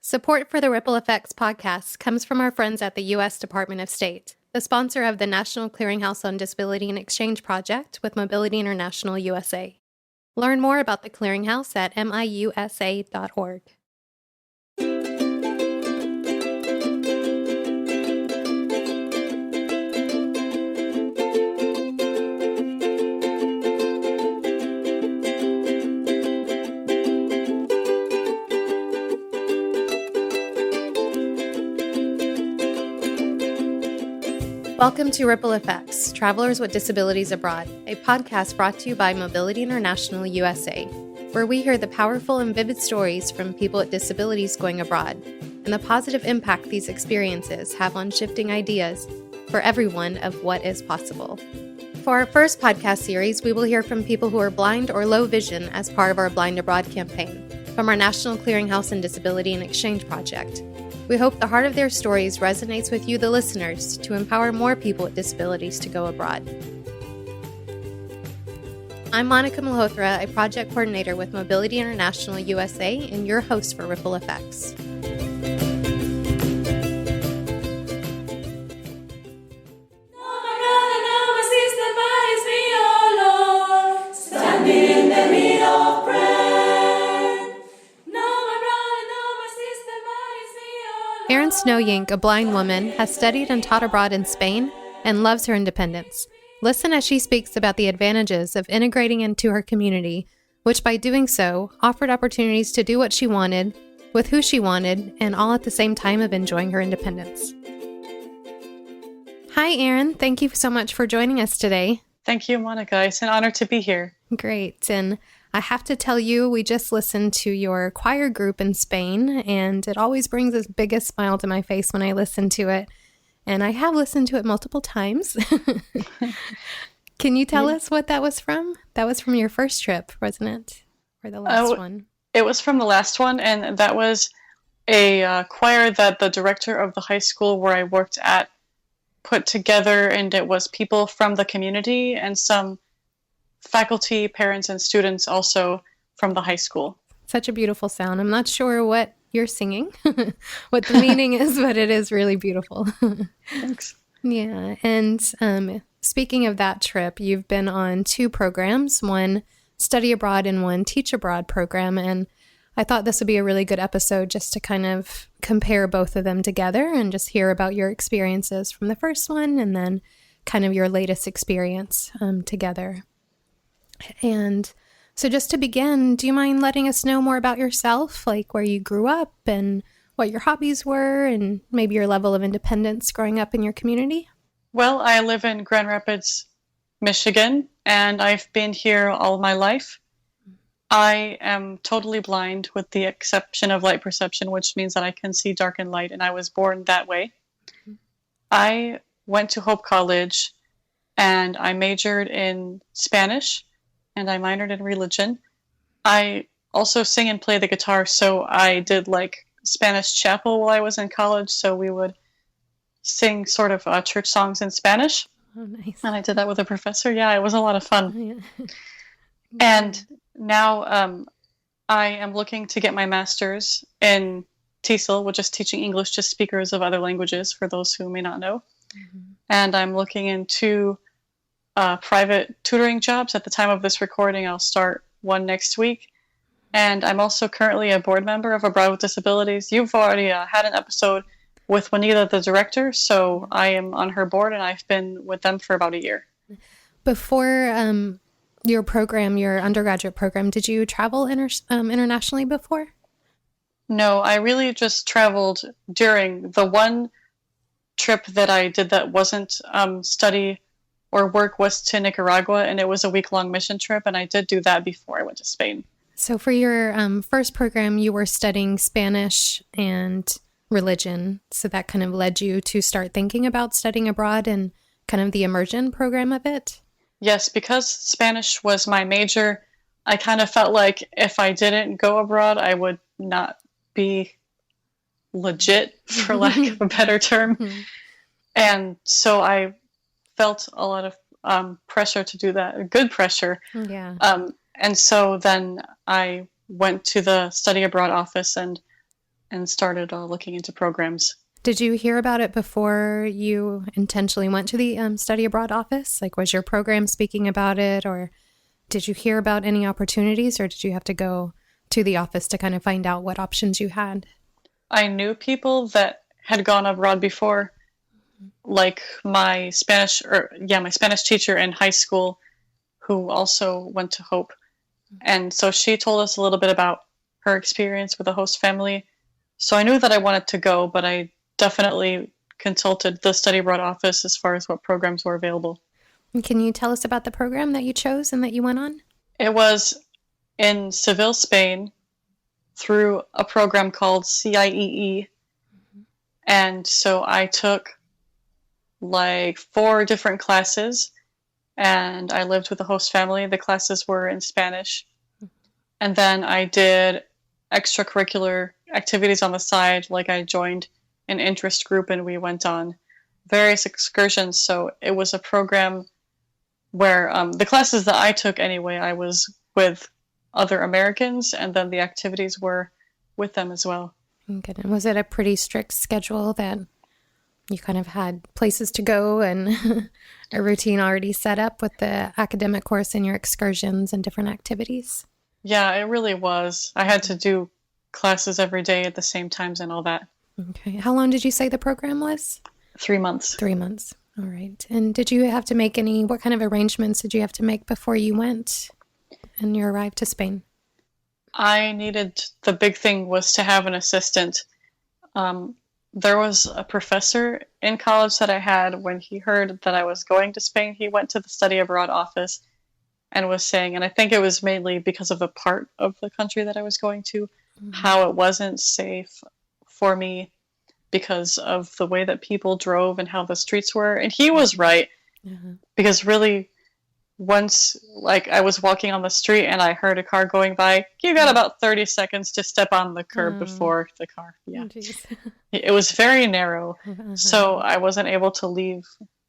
Support for the Ripple Effects podcast comes from our friends at the U.S. Department of State, the sponsor of the National Clearinghouse on Disability and Exchange Project with Mobility International USA. Learn more about the Clearinghouse at miusa.org. Welcome to Ripple Effects, Travelers with Disabilities Abroad, a podcast brought to you by Mobility International USA, where we hear the powerful and vivid stories from people with disabilities going abroad, and the positive impact these experiences have on shifting ideas for everyone of what is possible. For our first podcast series, we will hear from people who are blind or low vision as part of our Blind Abroad campaign, from our National Clearinghouse on Disability and Exchange Project. We hope the heart of their stories resonates with you, the listeners, to empower more people with disabilities to go abroad. I'm Monica Malhotra, a project coordinator with Mobility International USA, and your host for Ripple Effects. Erin Snow-Yink, a blind woman, has studied and taught abroad in Spain and loves her independence. Listen as she speaks about the advantages of integrating into her community, which by doing so, offered opportunities to do what she wanted, with who she wanted, and all at the same time of enjoying her independence. Hi, Erin. Thank you so much for joining us today. Thank you, Monica. It's an honor to be here. Great. And I have to tell you, we just listened to your choir group in Spain, and it always brings the biggest smile to my face when I listen to it. And I have listened to it multiple times. Can you tell us what that was from? That was from your first trip, wasn't it? Or the last one? It was from the last one, and that was a choir that the director of the high school where I worked at put together, and it was people from the community and some faculty, parents, and students also from the high school. Such a beautiful sound. I'm not sure what you're singing, what the meaning is, but it is really beautiful. Thanks. Yeah. And speaking of that trip, you've been on two programs, one study abroad and one teach abroad program. And I thought this would be a really good episode just to kind of compare both of them together and just hear about your experiences from the first one and then kind of your latest experience together. And so just to begin, do you mind letting us know more about yourself, like where you grew up and what your hobbies were and maybe your level of independence growing up in your community? Well, I live in Grand Rapids, Michigan, and I've been here all my life. I am totally blind with the exception of light perception, which means that I can see dark and light, and I was born that way. I went to Hope College, and I majored in Spanish, and I minored in religion. I also sing and play the guitar, so I did like Spanish chapel while I was in college, so we would sing sort of church songs in Spanish. Oh, nice. And I did that with a professor. Yeah, it was a lot of fun. Oh, yeah. And now I am looking to get my master's in TESOL, which is teaching English to speakers of other languages, for those who may not know. Mm-hmm. And I'm looking into private tutoring jobs. At the time of this recording, I'll start one next week. And I'm also currently a board member of Abroad with Disabilities. You've already had an episode with Juanita, the director, so I am on her board, and I've been with them for about a year. Before your program, your undergraduate program, did you travel internationally before? No, I really just traveled during the one trip that I did that wasn't study or work was to Nicaragua, and it was a week-long mission trip, and I did do that before I went to Spain. So for your first program, you were studying Spanish and religion, so that kind of led you to start thinking about studying abroad and kind of the immersion program of it? Yes, because Spanish was my major, I kind of felt like if I didn't go abroad, I would not be legit, for lack of a better term. And so I felt a lot of pressure to do that, good pressure. Yeah. And so then I went to the study abroad office and and started looking into programs. Did you hear about it before you intentionally went to the study abroad office? Like, was your program speaking about it, or did you hear about any opportunities, or did you have to go to the office to kind of find out what options you had? I knew people that had gone abroad before, like my Spanish teacher in high school, who also went to Hope. And so she told us a little bit about her experience with a host family. So I knew that I wanted to go, but I definitely consulted the study abroad office as far as what programs were available. And can you tell us about the program that you chose and that you went on? It was in Seville, Spain, through a program called CIEE. And so I took like 4 different classes, and I lived with a host family. The classes were in Spanish. And then I did extracurricular activities on the side, like I joined an interest group and we went on various excursions. So it was a program where the classes that I took anyway, I was with other Americans, and then the activities were with them as well. Good. And was it a pretty strict schedule that you kind of had places to go and a routine already set up with the academic course and your excursions and different activities? Yeah, it really was. I had to do classes every day at the same times and all that. Okay. How long did you say the program was? 3 months. 3 months. All right. And did you have to make what kind of arrangements did you have to make before you went and you arrived to Spain? The big thing was to have an assistant. There was a professor in college that I had. When he heard that I was going to Spain, he went to the study abroad office and was saying, and I think it was mainly because of the part of the country that I was going to, how it wasn't safe for me because of the way that people drove and how the streets were. And he was right, because really, once like I was walking on the street and I heard a car going by, you got about 30 seconds to step on the curb before the car. Yeah. It was very narrow. So I wasn't able to leave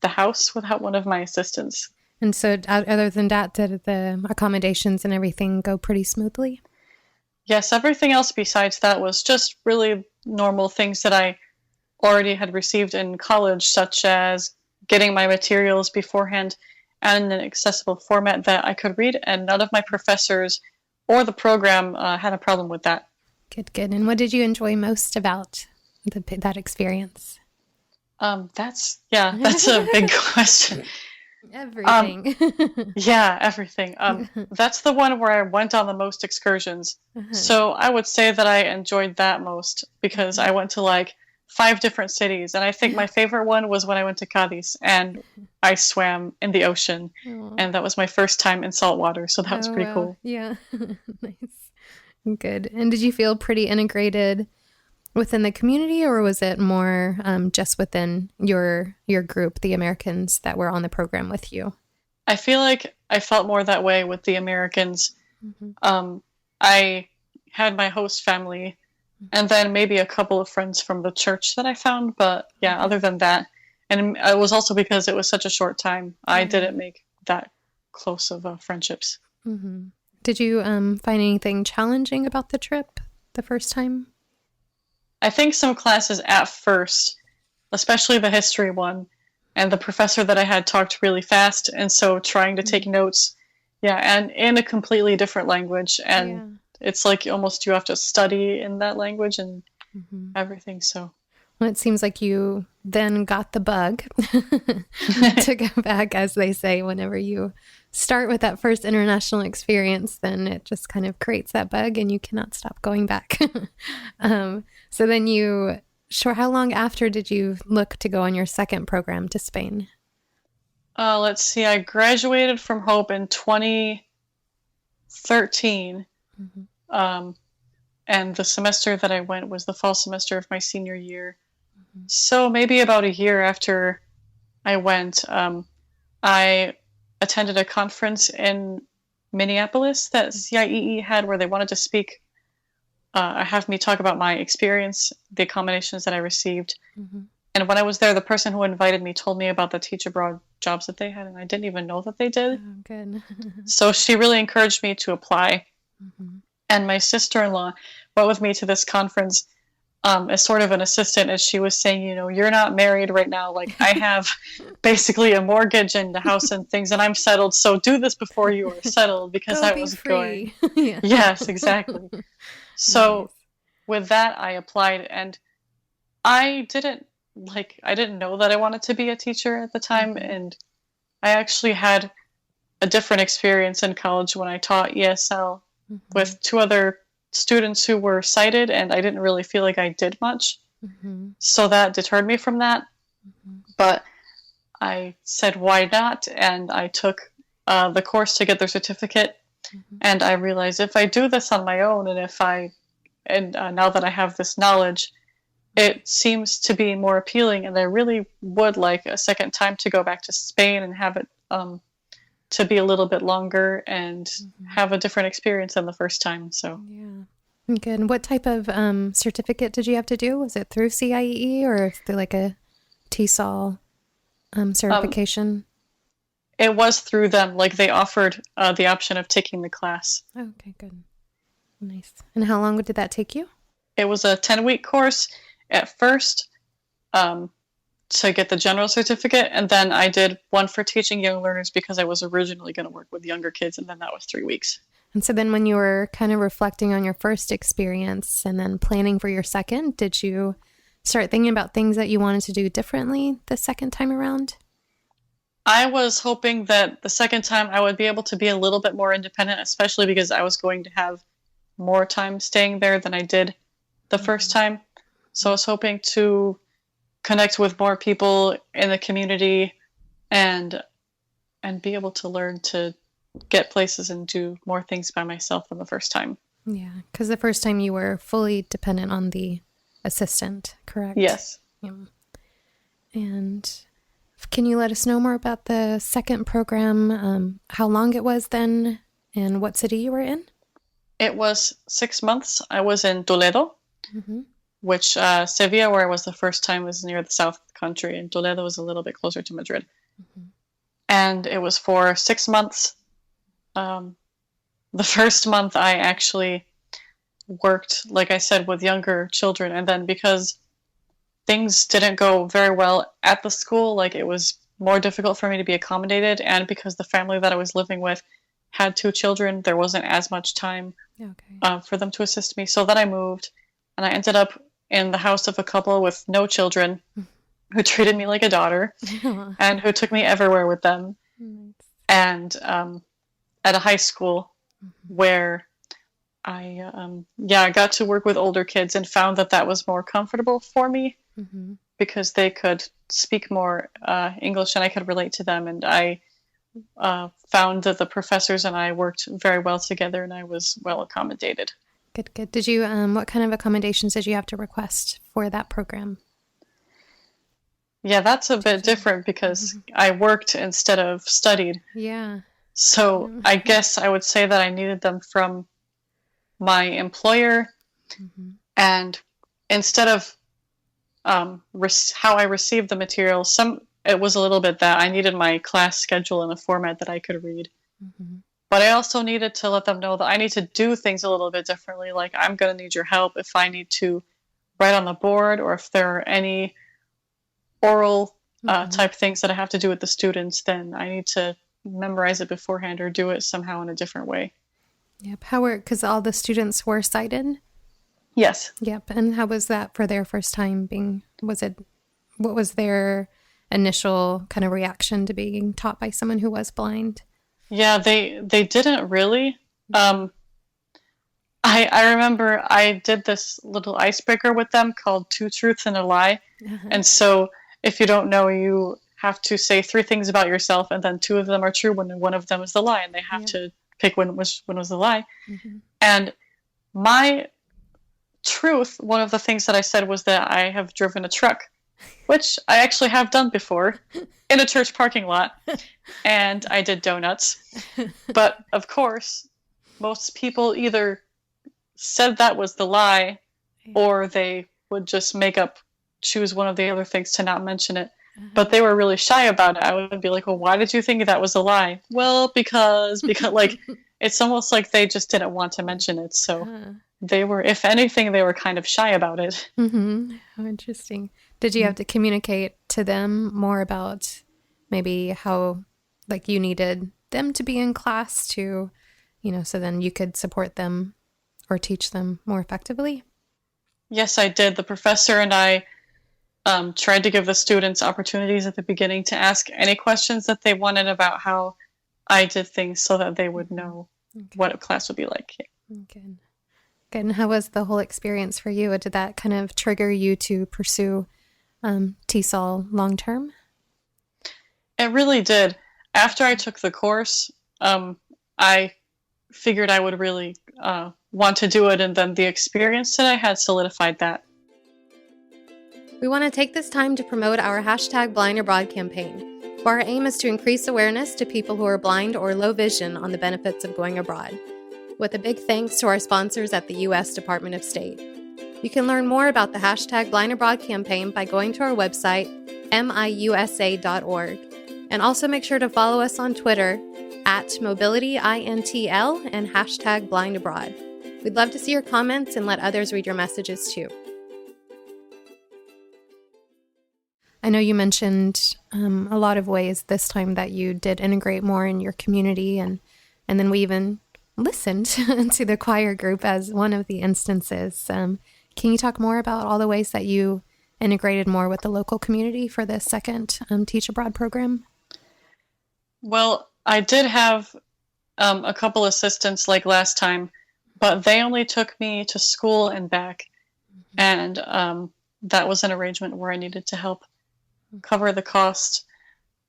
the house without one of my assistants. And so other than that, did the accommodations and everything go pretty smoothly? Yes, everything else besides that was just really normal things that I already had received in college, such as getting my materials beforehand and in an accessible format that I could read, and none of my professors or the program had a problem with that. Good. And what did you enjoy most about that experience? That's a big question. Everything. Yeah, everything. That's the one where I went on the most excursions. So I would say that I enjoyed that most because I went to like 5 different cities. And I think my favorite one was when I went to Cadiz and I swam in the ocean. Aww. And that was my first time in salt water. So that was pretty cool. Yeah. Nice. Good. And did you feel pretty integrated within the community, or was it more just within your group, the Americans that were on the program with you? I feel like I felt more that way with the Americans. I had my host family and then maybe a couple of friends from the church that I found. But yeah, other than that, and it was also because it was such a short time, I didn't make that close of friendships. Did you find anything challenging about the trip the first time? I think some classes at first, especially the history one, and the professor that I had talked really fast, and so trying to take notes, and in a completely different language, and it's like almost you have to study in that language and everything, so. Well, it seems like you then got the bug to go back, as they say, whenever you start with that first international experience, then it just kind of creates that bug and you cannot stop going back. So then how long after did you look to go on your second program to Spain? Let's see, I graduated from Hope in 2013. And the semester that I went was the fall semester of my senior year. So maybe about a year after I went, I attended a conference in Minneapolis that CIEE had where they wanted to have me talk about my experience, the accommodations that I received. And when I was there, the person who invited me told me about the teach abroad jobs that they had, and I didn't even know that they did. Oh, good. So she really encouraged me to apply. And my sister-in-law went with me to this conference. as sort of an assistant, and she was saying, you're not married right now. Like, I have basically a mortgage and a house and things, and I'm settled. So do this before you are settled, because Go I be was free. going. Yeah. Yes, exactly. So Nice. with that, I applied, and I didn't know that I wanted to be a teacher at the time, and I actually had a different experience in college when I taught ESL with two other students who were sighted, and I didn't really feel like I did much. So that deterred me from that. But I said, why not? And I took the course to get their certificate. And I realized if I do this on my own, and now that I have this knowledge, it seems to be more appealing. And I really would like a second time to go back to Spain and have it to be a little bit longer and have a different experience than the first time. So yeah. Good. And what type of certificate did you have to do? Was it through CIEE or through like a TESOL certification? It was through them. Like, they offered the option of taking the class. Oh, okay, good. Nice. And how long did that take you? It was a 10-week course at first to get the general certificate. And then I did one for teaching young learners because I was originally going to work with younger kids. And then that was 3 weeks. And so then when you were kind of reflecting on your first experience and then planning for your second, did you start thinking about things that you wanted to do differently the second time around? I was hoping that the second time I would be able to be a little bit more independent, especially because I was going to have more time staying there than I did the first time. So I was hoping to connect with more people in the community and be able to learn to get places and do more things by myself than the first time. Yeah, because the first time you were fully dependent on the assistant, correct? Yes. Yeah. And can you let us know more about the second program, how long it was then, and what city you were in? It was 6 months. I was in Toledo, which Sevilla, where I was the first time, was near the south of the country, and Toledo was a little bit closer to Madrid. And it was for 6 months. The first month I actually worked, like I said, with younger children, and then because things didn't go very well at the school, like it was more difficult for me to be accommodated, and because the family that I was living with had 2 children, there wasn't as much time for them to assist me. So then I moved, and I ended up in the house of a couple with no children who treated me like a daughter and who took me everywhere with them. And at a high school where I got to work with older kids and found that was more comfortable for me because they could speak more English and I could relate to them. And I found that the professors and I worked very well together, and I was well accommodated. Good. Did you, what kind of accommodations did you have to request for that program? Yeah, that's a bit different because I worked instead of studied. Yeah. So I guess I would say that I needed them from my employer. And instead of how I received the material, it was a little bit that I needed my class schedule in a format that I could read. But I also needed to let them know that I need to do things a little bit differently. Like, I'm going to need your help if I need to write on the board, or if there are any oral type things that I have to do with the students, then I need to memorize it beforehand or do it somehow in a different way. Yep. Because all the students were sighted? Yes. Yep. And how was that for their first time what was their initial kind of reaction to being taught by someone who was blind? Yeah, they didn't really. I remember I did this little icebreaker with them called 2 Truths and a Lie. And so if you don't know, you have to say 3 things about yourself, and then 2 of them are true when one of them is the lie, and they have to pick when was the lie. And my truth, one of the things that I said was that I have driven a truck, which I actually have done before in a church parking lot, and I did donuts. But of course, most people either said that was the lie, or they would just choose one of the other things to not mention it. But they were really shy about it. I would be like, well, why did you think that was a lie? Well, because like, it's almost like they just didn't want to mention it. So they were, if anything, they were kind of shy about it. Mm-hmm. How interesting. Did you have to communicate to them more about maybe how, like, you needed them to be in class to, so then you could support them or teach them more effectively? Yes, I did. The professor and I tried to give the students opportunities at the beginning to ask any questions that they wanted about how I did things so that they would know what a class would be like. Good. Good. And how was the whole experience for you? Did that kind of trigger you to pursue TESOL long term? It really did. After I took the course, I figured I would really want to do it, and then the experience that I had solidified that. We want to take this time to promote our #BlindAbroad campaign, where our aim is to increase awareness to people who are blind or low vision on the benefits of going abroad, with a big thanks to our sponsors at the U.S. Department of State. You can learn more about the #BlindAbroad campaign by going to our website, miusa.org, and also make sure to follow us on Twitter @MobilityINTL and #BlindAbroad. We'd love to see your comments and let others read your messages too. I know you mentioned a lot of ways this time that you did integrate more in your community, and then we even listened to the choir group as one of the instances. Can you talk more about all the ways that you integrated more with the local community for the second Teach Abroad program? Well, I did have a couple assistants like last time, but they only took me to school and back. And that was an arrangement where I needed to help cover the cost.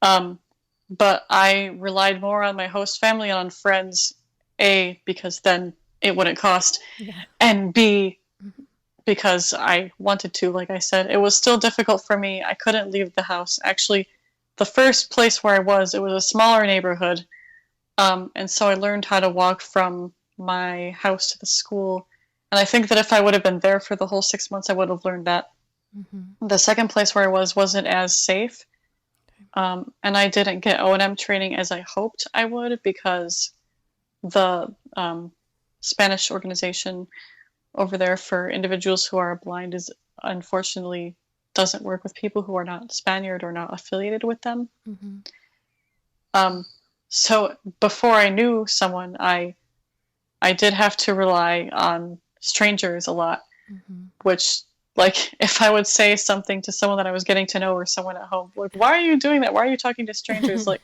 But I relied more on my host family and on friends, A, because then it wouldn't cost, and B, because I wanted to, like I said. It was still difficult for me. I couldn't leave the house. Actually, the first place where I was, it was a smaller neighborhood, and so I learned how to walk from my house to the school. And I think that if I would have been there for the whole 6 months, I would have learned that. The second place where I was wasn't as safe, and I didn't get O&M training as I hoped I would, because the Spanish organization over there for individuals who are blind is unfortunately doesn't work with people who are not Spaniard or not affiliated with them. So before I knew someone, I did have to rely on strangers a lot, which, like, if I would say something to someone that I was getting to know or someone at home, like, why are you doing that? Why are you talking to strangers? Like,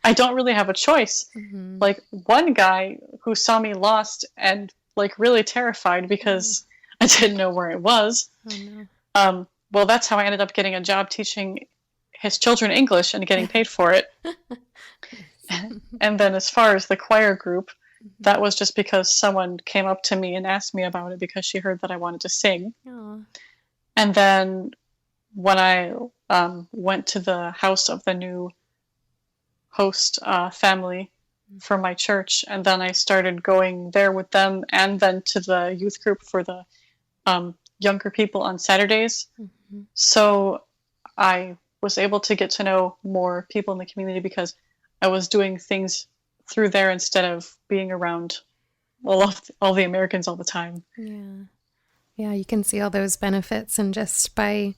I don't really have a choice. Like, one guy who saw me lost and, like, really terrified because I didn't know where I was. Well, that's how I ended up getting a job teaching his children English and getting paid for it. And then as far as the choir group, that was just because someone came up to me and asked me about it because she heard that I wanted to sing. And then when I went to the house of the new host family for my church, and then I started going there with them, and then to the youth group for the younger people on Saturdays. So I was able to get to know more people in the community because I was doing things through there instead of being around all the Americans all the time. Yeah, you can see all those benefits, and just by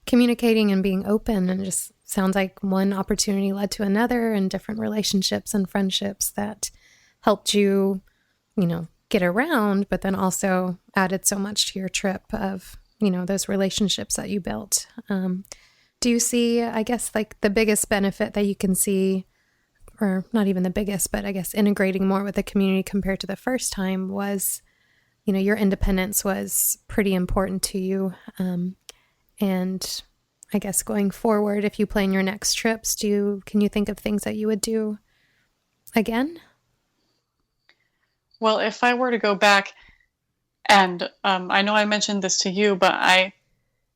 communicating and being open, and it just sounds like one opportunity led to another, and different relationships and friendships that helped you, get around, but then also added so much to your trip of, those relationships that you built. Do you see, I guess, like the biggest benefit that you can see, or not even the biggest, but I guess integrating more with the community compared to the first time was, your independence was pretty important to you. And I guess going forward, if you plan your next trips, can you think of things that you would do again? Well, if I were to go back, and I know I mentioned this to you, but I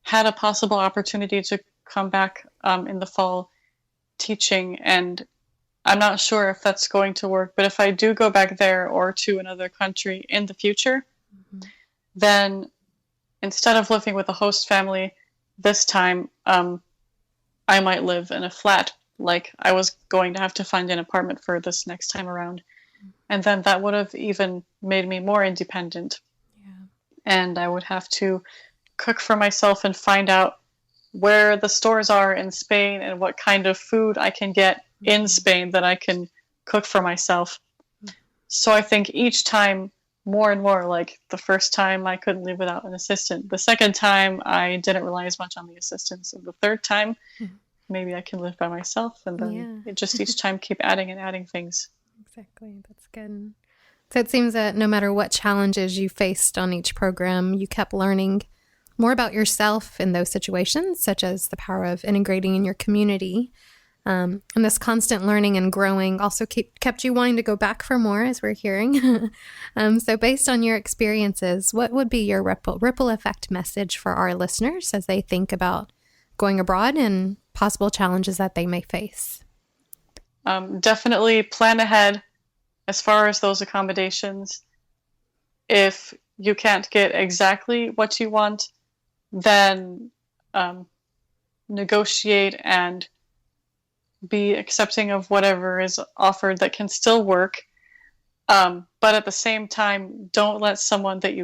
had a possible opportunity to come back in the fall teaching, and I'm not sure if that's going to work, but if I do go back there or to another country in the future, then instead of living with a host family this time, I might live in a flat. Like, I was going to have to find an apartment for this next time around. And then that would have even made me more independent. and I would have to cook for myself and find out where the stores are in Spain and what kind of food I can get in Spain that I can cook for myself. So I think each time more and more, like the first time I couldn't live without an assistant. The second time I didn't rely as much on the assistants. And the third time, maybe I can live by myself. And then it just each time keep adding and adding things. Exactly. That's good. So it seems that no matter what challenges you faced on each program, you kept learning more about yourself in those situations, such as the power of integrating in your community. And this constant learning and growing also kept you wanting to go back for more, as we're hearing. So based on your experiences, what would be your ripple effect message for our listeners as they think about going abroad and possible challenges that they may face? Definitely plan ahead as far as those accommodations. If you can't get exactly what you want, then negotiate and be accepting of whatever is offered that can still work. But at the same time, don't let someone tell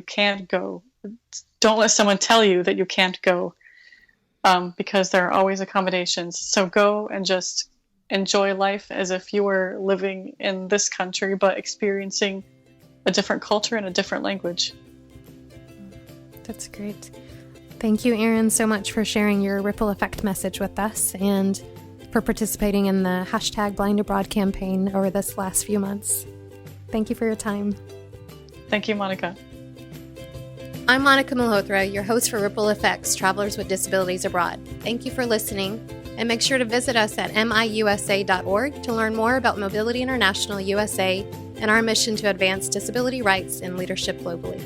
you that you can't go, because there are always accommodations. So go and just enjoy life as if you were living in this country, but experiencing a different culture and a different language. That's great. Thank you, Erin, so much for sharing your ripple effect message with us and for participating in the #BlindAbroad campaign over this last few months. Thank you for your time. Thank you, Monica. I'm Monica Malhotra, your host for Ripple Effects, Travelers with Disabilities Abroad. Thank you for listening, and make sure to visit us at miusa.org to learn more about Mobility International USA and our mission to advance disability rights and leadership globally.